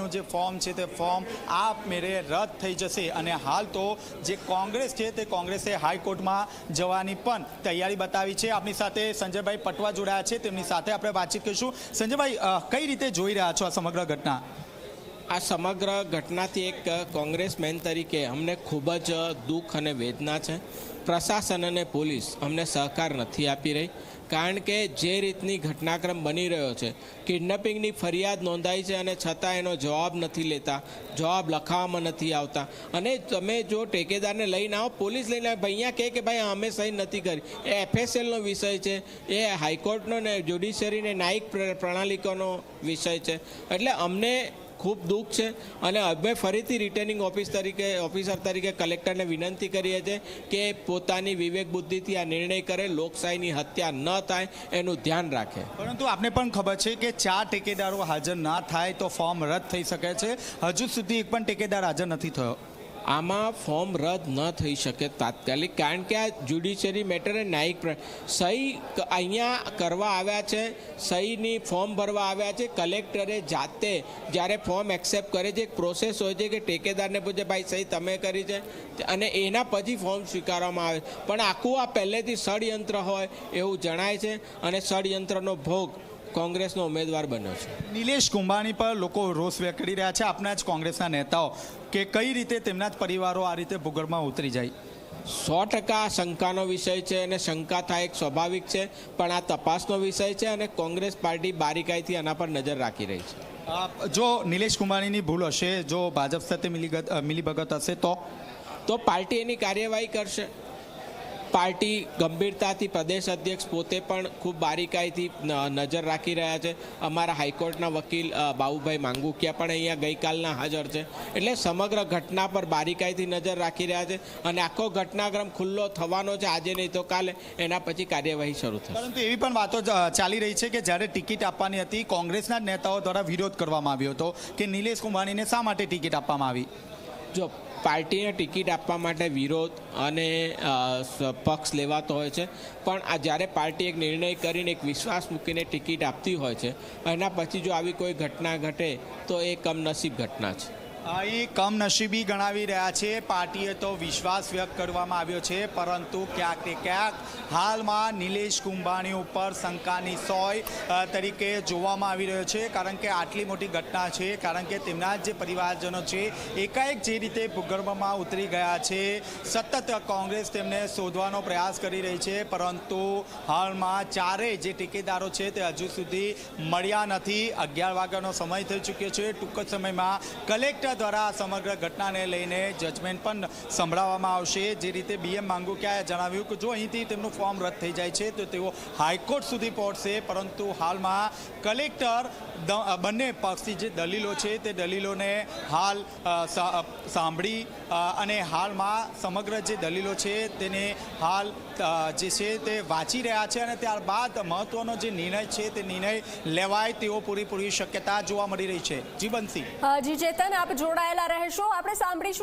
ઉમેદવારનું જે ફોર્મ છે તે ફોર્મ આપમેળે રદ થઈ જશે અને હાલ તો જે કોંગ્રેસ છે તે કોંગ્રેસે હાઈકોર્ટમાં જવાની પણ તૈયારી બતાવી છે। આપણી સાથે સંજયભાઈ પટવા જોડાયા છે, તેમની સાથે આપણે વાતચીત કરીશું। સંજયભાઈ, કઈ રીતે જોઈ રહ્યા છો આ સમગ્ર ઘટના? આ સમગ્ર ઘટનાથી એક કોંગ્રેસમેન તરીકે અમને ખૂબ જ દુઃખ અને વેદના છે। પ્રશાસન અને પોલીસ અમને સહકાર નથી આપી રહી, કારણ કે જે રીતની ઘટનાક્રમ બની રહ્યો છે, કિડનેપિંગની ફરિયાદ નોંધાઈ છે અને છતાં એનો જવાબ નથી લેતા, જવાબ લખાવવામાં નથી આવતા। અને તમે જો ઠેકેદારને લઈને આવો, પોલીસ લઈને આવે, અહીંયા કહે કે ભાઈ અમે સહી નથી કરી, એ FSLનો વિષય છે, એ હાઈકોર્ટનો ને જ્યુડિશરીને ન્યાયિક પ્રણાલિકાનો વિષય છે। એટલે અમને ખૂબ દુઃખ છે અને અમે ફરીથી રિટર્નિંગ ઓફિસર તરીકે કલેક્ટરને વિનંતી કરીએ છીએ કે પોતાની વિવેક બુદ્ધિથી આ નિર્ણય કરે, લોકશાહીની હત્યા ન થાય એનું ધ્યાન રાખે। પરંતુ આપને પણ ખબર છે કે 4 ટેકેદારો હાજર ના થાય તો ફોર્મ રદ થઈ શકે છે। હજુ સુધી એક પણ ટેકેદાર હાજર નથી થયો। આમાં ફોર્મ રદ ન થઈ શકે તાત્કાલિક, કારણ કે આ જ્યુડિશરી મેટર ન્યાયિક સહી અહીંયા કરવા આવ્યા છે, સહીની ફોર્મ ભરવા આવ્યા છે। કલેક્ટરે જાતે જ્યારે ફોર્મ એક્સેપ્ટ કરે છે, એક પ્રોસેસ હોય છે કે ઠેકેદારને પૂછે ભાઈ સહી તમે કરી છે અને એના પછી ફોર્મ સ્વીકારવામાં આવે, પણ આખું આ પહેલેથી ષડયંત્ર હોય એવું જણાય છે અને ષડયંત્રનો ભોગ કોંગ્રેસનો ઉમેદવાર બન્યો છે। નિલેશ કુંભાણી પર લોકો રોષ વ્યક્ત કરી રહ્યા છે, આપના જ કોંગ્રેસના નેતાઓ, કે કઈ રીતે તેમના જ પરિવારો આ રીતે ભૂગર્ભમાં ઉતરી જાય। 100% શંકાનો વિષય છે અને શંકા થાય એક સ્વાભાવિક છે, પણ આ તપાસનો વિષય છે અને કોંગ્રેસ પાર્ટી બારીકાઈથી આના પર નજર રાખી રહી છે। જો નિલેશ કુંભાણીની ભૂલ હશે, જો ભાજપ સાથે મિલીભગત હશે તો પાર્ટી એની કાર્યવાહી કરશે। પાર્ટી ગંભીરતાથી, પ્રદેશ અધ્યક્ષ પોતે પણ ખૂબ બારીકાઈથી નજર રાખી રહ્યા છે। અમારા હાઈકોર્ટના વકીલ બાબુભાઈ માંગુકિયા પણ અહીંયા ગઈકાલના હાજર છે, એટલે સમગ્ર ઘટના પર બારીકાઈથી નજર રાખી રહ્યા છે અને આખો ઘટનાક્રમ ખુલ્લો થવાનો છે, આજે નહીં તો કાલે, એના પછી કાર્યવાહી શરૂ થશે। પરંતુ એવી પણ વાતો ચાલી રહી છે કે જ્યારે ટિકિટ આપવાની હતી, કોંગ્રેસના જ નેતાઓ દ્વારા વિરોધ કરવામાં આવ્યો હતો કે નિલેશ કુંભાણીને શા માટે ટિકિટ આપવામાં આવી। જો પાર્ટીને ટિકિટ આપવા માટે વિરોધ અને પક્ષ લેવાતો હોય છે, પણ આ જ્યારે પાર્ટી એક નિર્ણય કરીને એક વિશ્વાસ મૂકીને ટિકિટ આપતી હોય છે, એના પછી જો આવી કોઈ ઘટના ઘટે તો એ કમનસીબ ઘટના છે। એ કમનસીબી ગણાવી રહ્યા છે। પાર્ટીએ તો વિશ્વાસ વ્યક્ત કરવામાં આવ્યો છે, પરંતુ ક્યાંક ને ક્યાંક હાલમાં નિલેશ કુંભાણી ઉપર શંકાની સોય તરીકે જોવામાં આવી રહ્યો છે, કારણ કે આટલી મોટી ઘટના છે, કારણ કે તેમના જે પરિવારજનો છે એકાએક જે રીતે ભૂગર્ભમાં ઉતરી ગયા છે, સતત કોંગ્રેસ તેમને શોધવાનો પ્રયાસ કરી રહી છે, પરંતુ હાલમાં ચારેય જે ઠેકેદારો છે તે હજુ સુધી મળ્યા નથી। 11 વાગ્યાનો સમય થઈ ચૂક્યો છે। ટૂંક જ સમયમાં કલેક્ટર દ્વારા સમગ્ર ઘટનાને લઈને જજમેન્ટ પણ સંભળાવવામાં આવશે। જે રીતે BM માંગુકિયાએ જણાવ્યું કે જો અહીંથી તેમનું ફોર્મ રદ થઈ જાય છે તો તેઓ હાઈકોર્ટ સુધી પહોંચશે, પરંતુ હાલમાં કલેક્ટર બંને પક્ષની જે દલીલો છે તે દલીલોને હાલ સાંભળી અને હાલમાં સમગ્ર જે દલીલો છે તેને હાલ જે છે તે વાંચી રહ્યા છે અને ત્યારબાદ મહત્વનો જે નિર્ણય છે તે નિર્ણય લેવાય તેવો પૂરેપૂરી શક્યતા જોવા મળી રહી છે। જી બંસી। જી ચેતન, આપ જોડાયેલા રહેશો, આપણે સાંભળીશું।